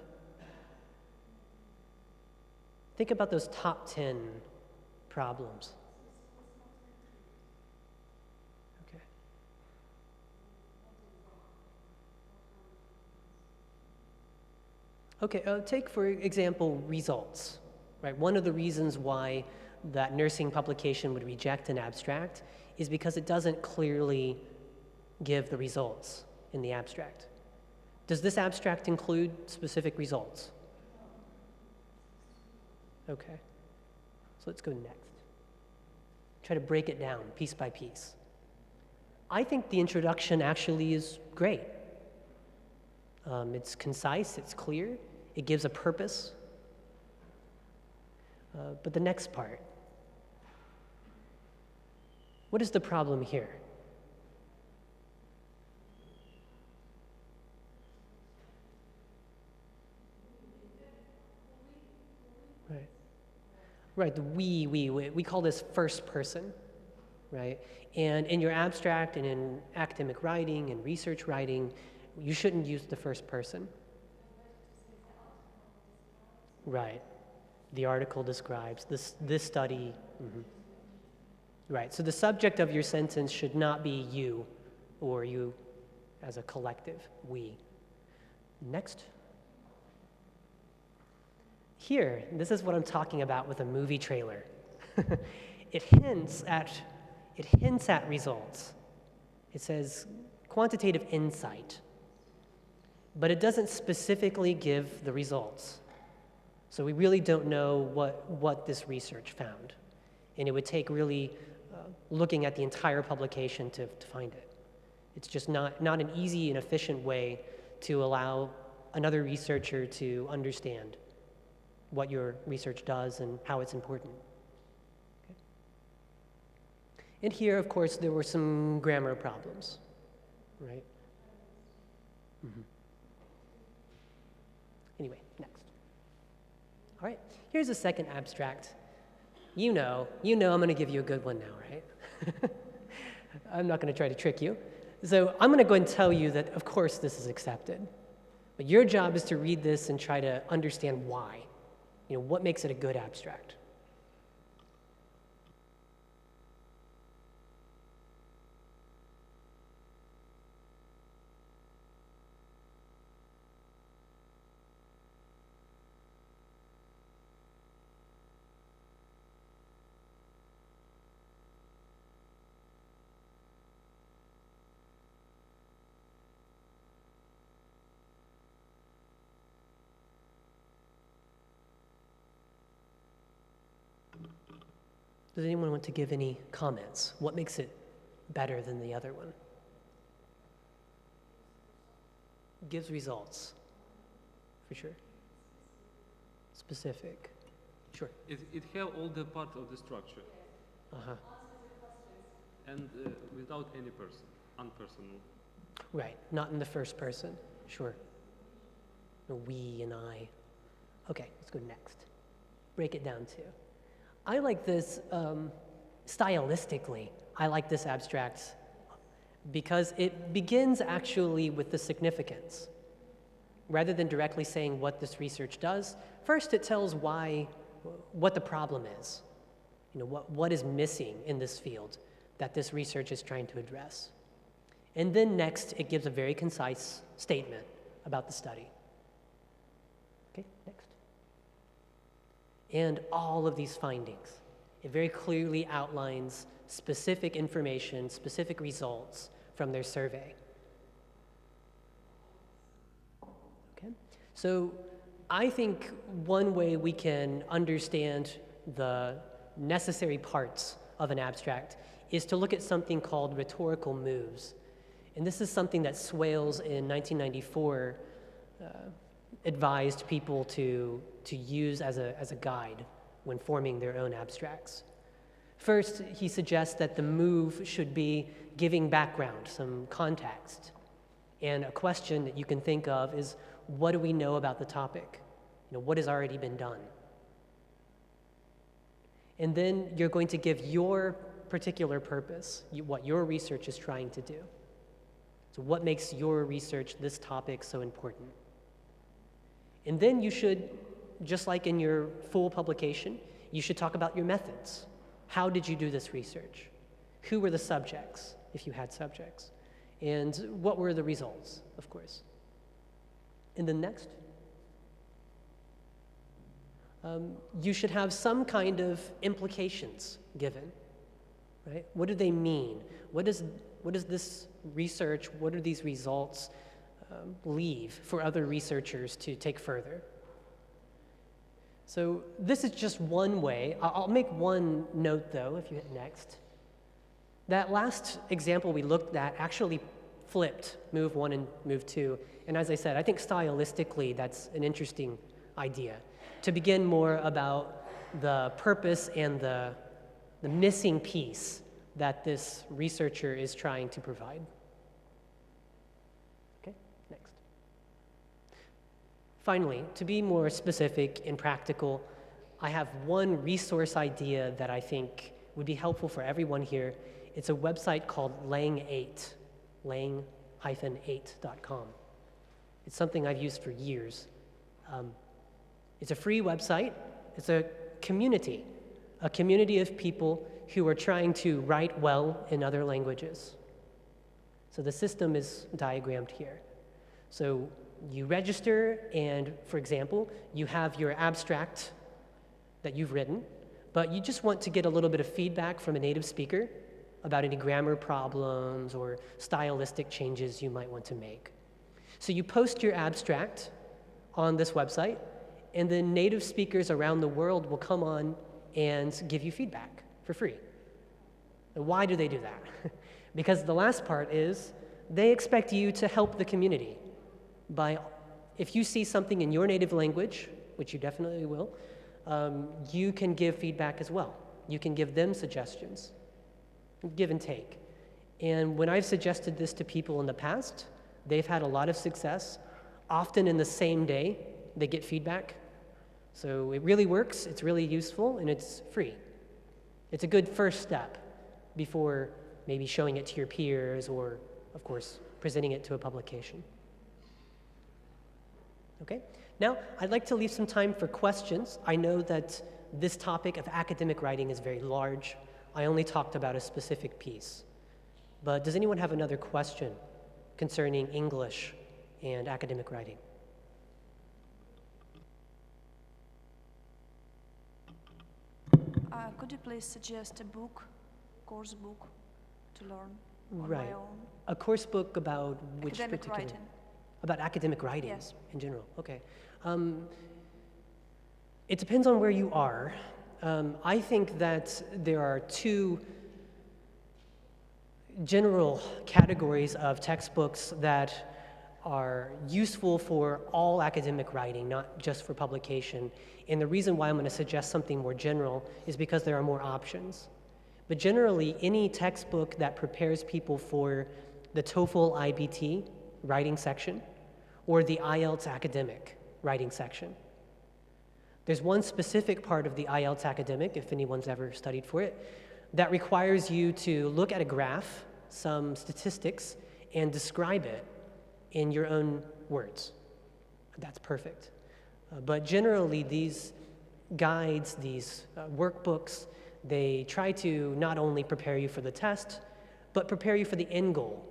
Think about those top 10 problems. Okay. Okay, take for example results, right? One of the reasons why that nursing publication would reject an abstract is because it doesn't clearly give the results in the abstract. Does this abstract include specific results? Okay, so let's go next. Try to break it down piece by piece. I think the introduction actually is great. It's concise, it's clear, it gives a purpose. But the next part, what is the problem here? Right. Right, the we call this first person, right? And in your abstract and in academic writing and research writing, you shouldn't use the first person. Right. The article describes this study. Mm-hmm. Right, so the subject of your sentence should not be you or you as a collective, we. Next. Here, this is what I'm talking about with a movie trailer. It hints at results. It says quantitative insight, but it doesn't specifically give the results. So we really don't know what this research found. And it would take really looking at the entire publication to find it. It's just not an easy and efficient way to allow another researcher to understand what your research does and how it's important. Okay. And here, of course, there were some grammar problems, right? Mm-hmm. Anyway, next. All right, here's a second abstract. You know I'm going to give you a good one now, right? I'm not going to try to trick you. So I'm going to go and tell you that, of course, this is accepted. But your job is to read this and try to understand why. You know, what makes it a good abstract? Does anyone want to give any comments? What makes it better than the other one? Gives results, for sure. Specific, sure. It have all the part of the structure. Uh-huh. And without any person, unpersonal. Right, not in the first person, sure. No, we and I. Okay, let's go next. Break it down too. I like this stylistically. I like this abstract because it begins actually with the significance. Rather than directly saying what this research does, first it tells what the problem is. You know, what is missing in this field that this research is trying to address. And then next, it gives a very concise statement about the study. Okay, next. And all of these findings. It very clearly outlines specific information, specific results from their survey. Okay? So I think one way we can understand the necessary parts of an abstract is to look at something called rhetorical moves. And this is something that Swales in 1994 advised people to use as a guide when forming their own abstracts. First, he suggests that the move should be giving background, some context. And a question that you can think of is, what do we know about the topic? What has already been done? And then you're going to give your particular purpose, what your research is trying to do. So what makes your research, this topic, so important? And then you should, just like in your full publication, you should talk about your methods. How did you do this research? Who were the subjects, if you had subjects? And what were the results, of course? And then next, you should have some kind of implications given, right? What do they mean? What does this research, what do these results leave for other researchers to take further? So this is just one way. I'll make one note, though, if you hit next. That last example we looked at actually flipped move 1 and move 2. And as I said, I think stylistically that's an interesting idea. To begin more about the purpose and the missing piece that this researcher is trying to provide. Okay, next. Finally, to be more specific and practical, I have one resource idea that I think would be helpful for everyone here. It's a website called Lang8, lang-8.com. It's something I've used for years. It's a free website. It's a community of people who are trying to write well in other languages. So the system is diagrammed here. So you register, and for example, you have your abstract that you've written, but you just want to get a little bit of feedback from a native speaker about any grammar problems or stylistic changes you might want to make. So you post your abstract on this website, and then native speakers around the world will come on and give you feedback for free. And why do they do that? Because the last part is they expect you to help the community by, if you see something in your native language, which you definitely will, you can give feedback as well. You can give them suggestions, give and take. And when I've suggested this to people in the past, they've had a lot of success. Often in the same day, they get feedback. So it really works, it's really useful, and it's free. It's a good first step before maybe showing it to your peers or, of course, presenting it to a publication. Okay, now I'd like to leave some time for questions. I know that this topic of academic writing is very large. I only talked about a specific piece. But does anyone have another question concerning English and academic writing? Could you please suggest a book, course book, to learn on Right. my own? A course book about which Academic particular? writing. About academic writing Yes. in general. Okay. It depends on where you are. I think that there are two general categories of textbooks that are useful for all academic writing, not just for publication. And the reason why I'm going to suggest something more general is because there are more options. But generally, any textbook that prepares people for the TOEFL IBT writing section or the IELTS academic writing section. There's one specific part of the IELTS academic, if anyone's ever studied for it, that requires you to look at a graph, some statistics, and describe it in your own words. That's perfect. But generally, these guides, these workbooks, they try to not only prepare you for the test, but prepare you for the end goal,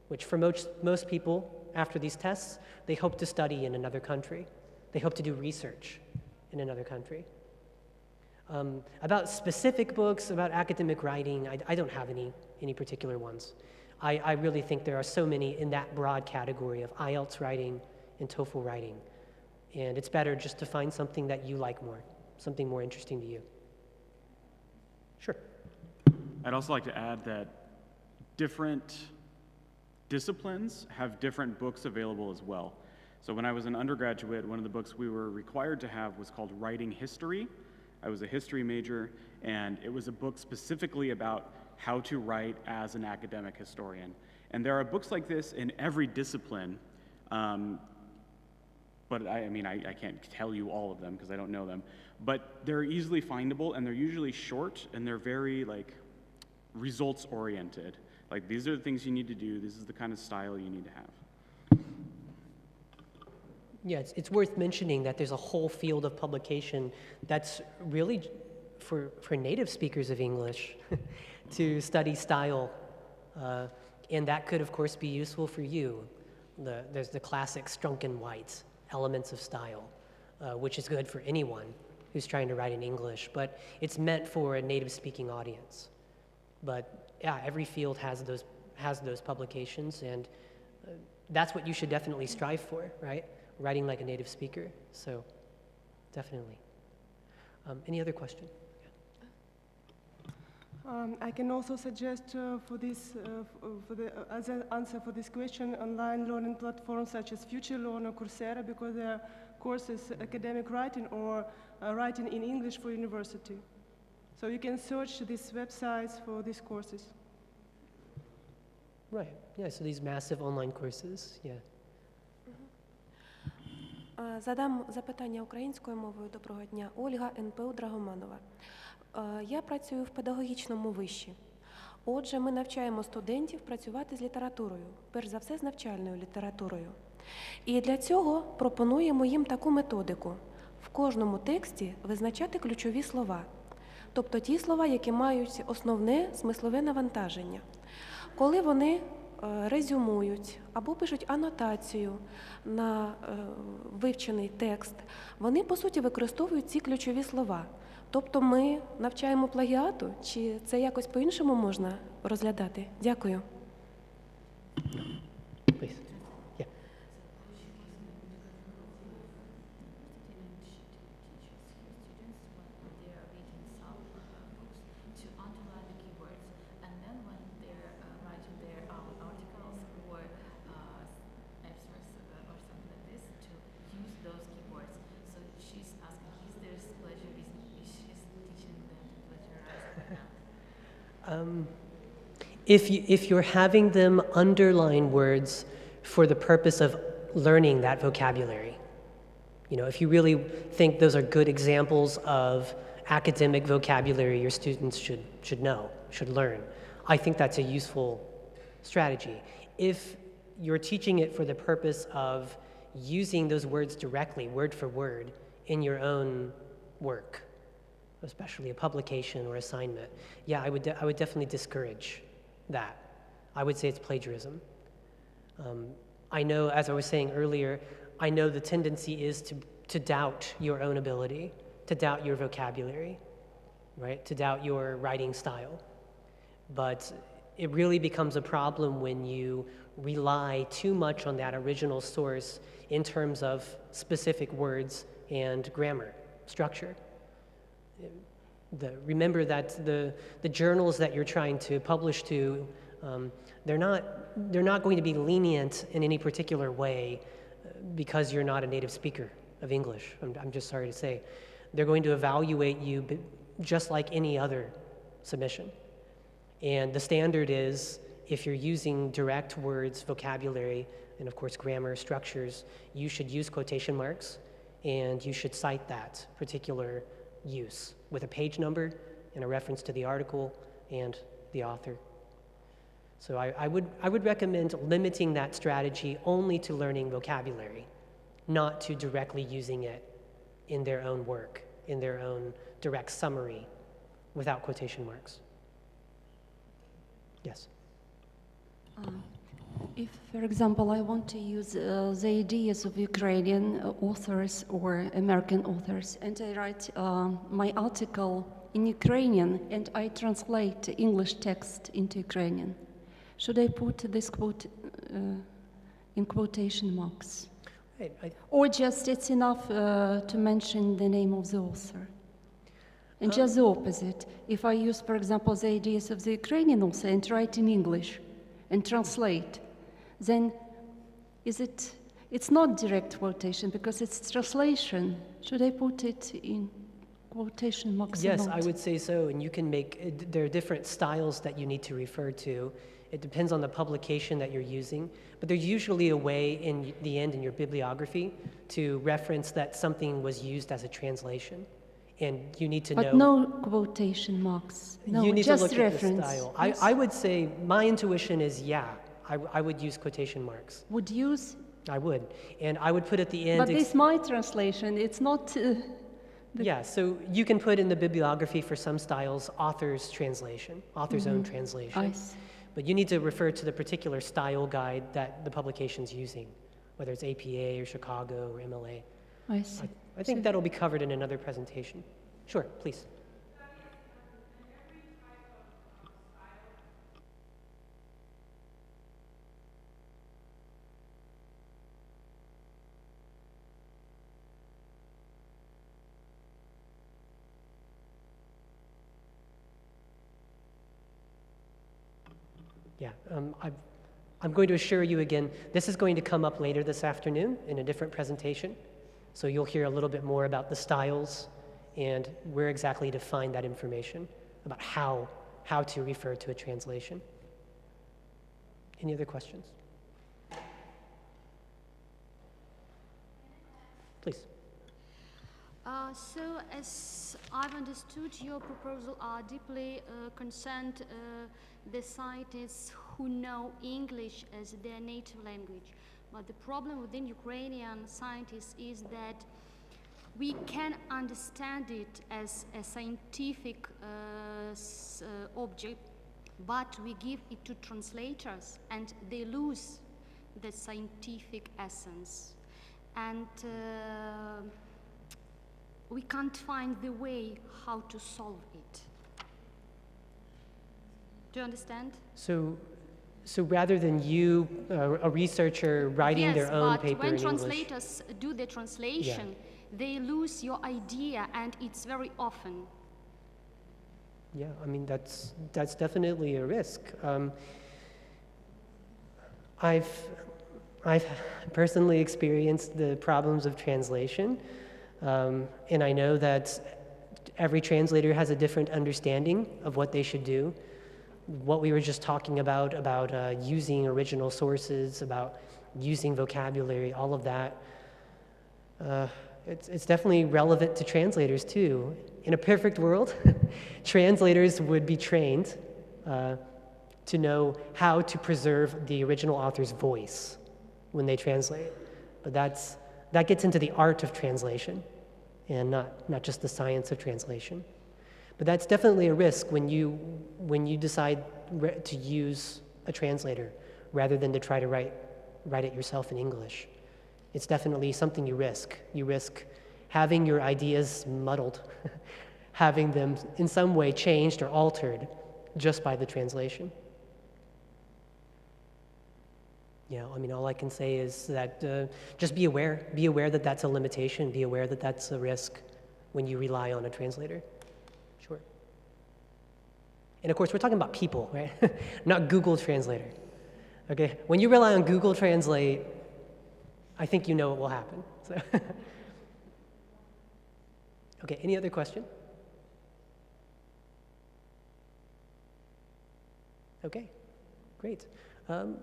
which for most people, after these tests, they hope to study in another country. They hope to do research in another country. About specific books, about academic writing, I don't have any particular ones. I really think there are so many in that broad category of IELTS writing and TOEFL writing. And it's better just to find something that you like more, something more interesting to you. Sure. I'd also like to add that different disciplines have different books available as well. So when I was an undergraduate, one of the books we were required to have was called Writing History. I was a history major, and it was a book specifically about how to write as an academic historian. And there are books like this in every discipline, but I can't tell you all of them because I don't know them. But they're easily findable, and they're usually short, and they're very results-oriented. Like, these are the things you need to do. This is the kind of style you need to have. Yeah, it's worth mentioning that there's a whole field of publication that's really for native speakers of English to study style. And that could, of course, be useful for you. There's the classic Strunk and White elements of style, which is good for anyone who's trying to write in English, but it's meant for a native-speaking audience. But yeah, every field has those publications, and that's what you should definitely strive for, right? Writing like a native speaker. So, definitely. Any other question? I can also suggest as an answer for this question, online learning platforms such as FutureLearn or Coursera, because they are courses academic writing or writing in English for university. So you can search these websites for these courses. Right. Yeah, so these massive online courses, yeah. Задам запитання українською мовою. Доброго дня. Ольга, НПУ Драгоманова. Я працюю в педагогічному виші. Отже, ми навчаємо студентів працювати з літературою, перш за все з навчальною літературою. І для цього пропонуємо їм таку методику. В кожному тексті визначати ключові слова, тобто ті слова, які мають основне смислове навантаження. Коли вони резюмують або пишуть анотацію на вивчений текст, вони, по суті, використовують ці ключові слова. Тобто ми навчаємо плагіату, чи це якось по-іншому можна розглядати? Дякую. Please. Yeah. If you're having them underline words for the purpose of learning that vocabulary, if you really think those are good examples of academic vocabulary your students should know, should learn, I think that's a useful strategy. If you're teaching it for the purpose of using those words directly, word for word, in your own work, especially a publication or assignment, yeah, I would definitely discourage that. I would say it's plagiarism. I know, as I was saying earlier, I know the tendency is to doubt your own ability, to doubt your vocabulary, right? To doubt your writing style. But it really becomes a problem when you rely too much on that original source in terms of specific words and grammar, structure. Remember that the journals that you're trying to publish to, they're not going to be lenient in any particular way because you're not a native speaker of English. I'm just sorry to say. They're going to evaluate you just like any other submission. And the standard is, if you're using direct words, vocabulary, and of course grammar, structures, you should use quotation marks, and you should cite that particular use with a page number and a reference to the article and the author. So I would recommend limiting that strategy only to learning vocabulary, not to directly using it in their own work, in their own direct summary, without quotation marks. Yes? If, for example, I want to use the ideas of Ukrainian authors or American authors, and I write my article in Ukrainian and I translate English text into Ukrainian, should I put this quote in quotation marks? Right, Or just it's enough to mention the name of the author? And just the opposite. If I use, for example, the ideas of the Ukrainian author and write in English and translate, then it's not direct quotation because it's translation. Should I put it in quotation marks Yes, a lot. I would say so, and you can make, there are different styles that you need to refer to. It depends on the publication that you're using, but there's usually a way in the end in your bibliography to reference that something was used as a translation, and you need to But know. no quotation marks. No, You need just to look reference. at the style. Yes. I would say my intuition is I would use quotation marks. Would use, I would, and I would put at the end. but this my translation. It's not. Yeah, so you can put in the bibliography for some styles author's translation, author's own translation. I see. But you need to refer to the particular style guide that the publication's using, whether it's APA or Chicago or MLA. I see. I think that'll be covered in another presentation. Sure, please. Yeah, I'm going to assure you again, this is going to come up later this afternoon in a different presentation. So you'll hear a little bit more about the styles and where exactly to find that information, about how to refer to a translation. Any other questions? Please. So, as I've understood, your proposal are deeply concerned the scientists who know English as their native language. But the problem within Ukrainian scientists is that we can understand it as a scientific object, but we give it to translators and they lose the scientific essence. And we can't find the way how to solve it. Do you understand? So rather than you, a researcher, writing their own paper in Yes, but when English. translators do the translation, they lose your idea, and it's very often. Yeah, I mean, that's definitely a risk. I've personally experienced the problems of translation, and I know that every translator has a different understanding of what they should do. What we were just talking about using original sources, about using vocabulary, all of that, it's definitely relevant to translators too. In a perfect world, translators would be trained to know how to preserve the original author's voice when they translate. But that gets into the art of translation and not just the science of translation. But that's definitely a risk when you decide to use a translator rather than to try to write it yourself in English. It's definitely something you risk. You risk having your ideas muddled, having them in some way changed or altered just by the translation. Yeah, I mean, all I can say is that just be aware that that's a limitation, be aware that that's a risk when you rely on a translator. Sure. And of course, we're talking about people, right? Not Google Translator. Okay, when you rely on Google Translate, I think you know what will happen. So okay, any other question? Okay, great.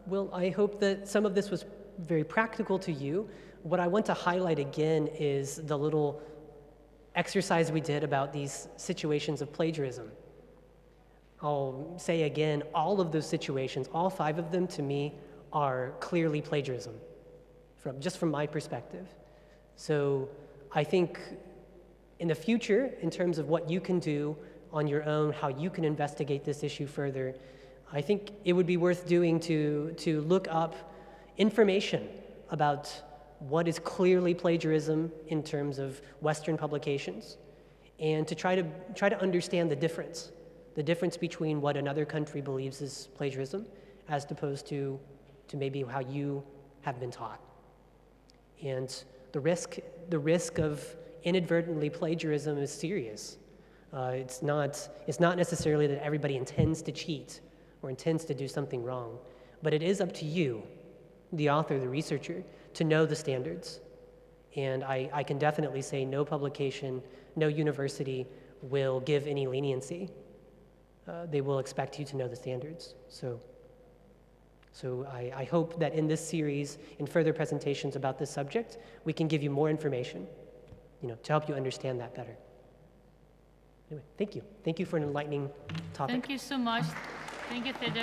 Well, I hope that some of this was very practical to you. What I want to highlight again is the little exercise we did about these situations of plagiarism. I'll say again, all of those situations, all 5 of them to me are clearly plagiarism, from my perspective. So I think in the future, in terms of what you can do on your own, how you can investigate this issue further, I think it would be worth doing to look up information about what is clearly plagiarism in terms of Western publications, and to try to understand the difference between what another country believes is plagiarism as opposed to maybe how you have been taught. And the risk of inadvertently plagiarism is serious. It's not necessarily that everybody intends to cheat or intends to do something wrong, but it is up to you, the author, the researcher, to know the standards And I can definitely say no publication, no university will give any leniency. They will expect you to know the standards. So I hope that in this series, in further presentations about this subject, we can give you more information, to help you understand that better. Anyway, thank you. Thank you for an enlightening topic. Thank you so much. Thank you, Thaddeus.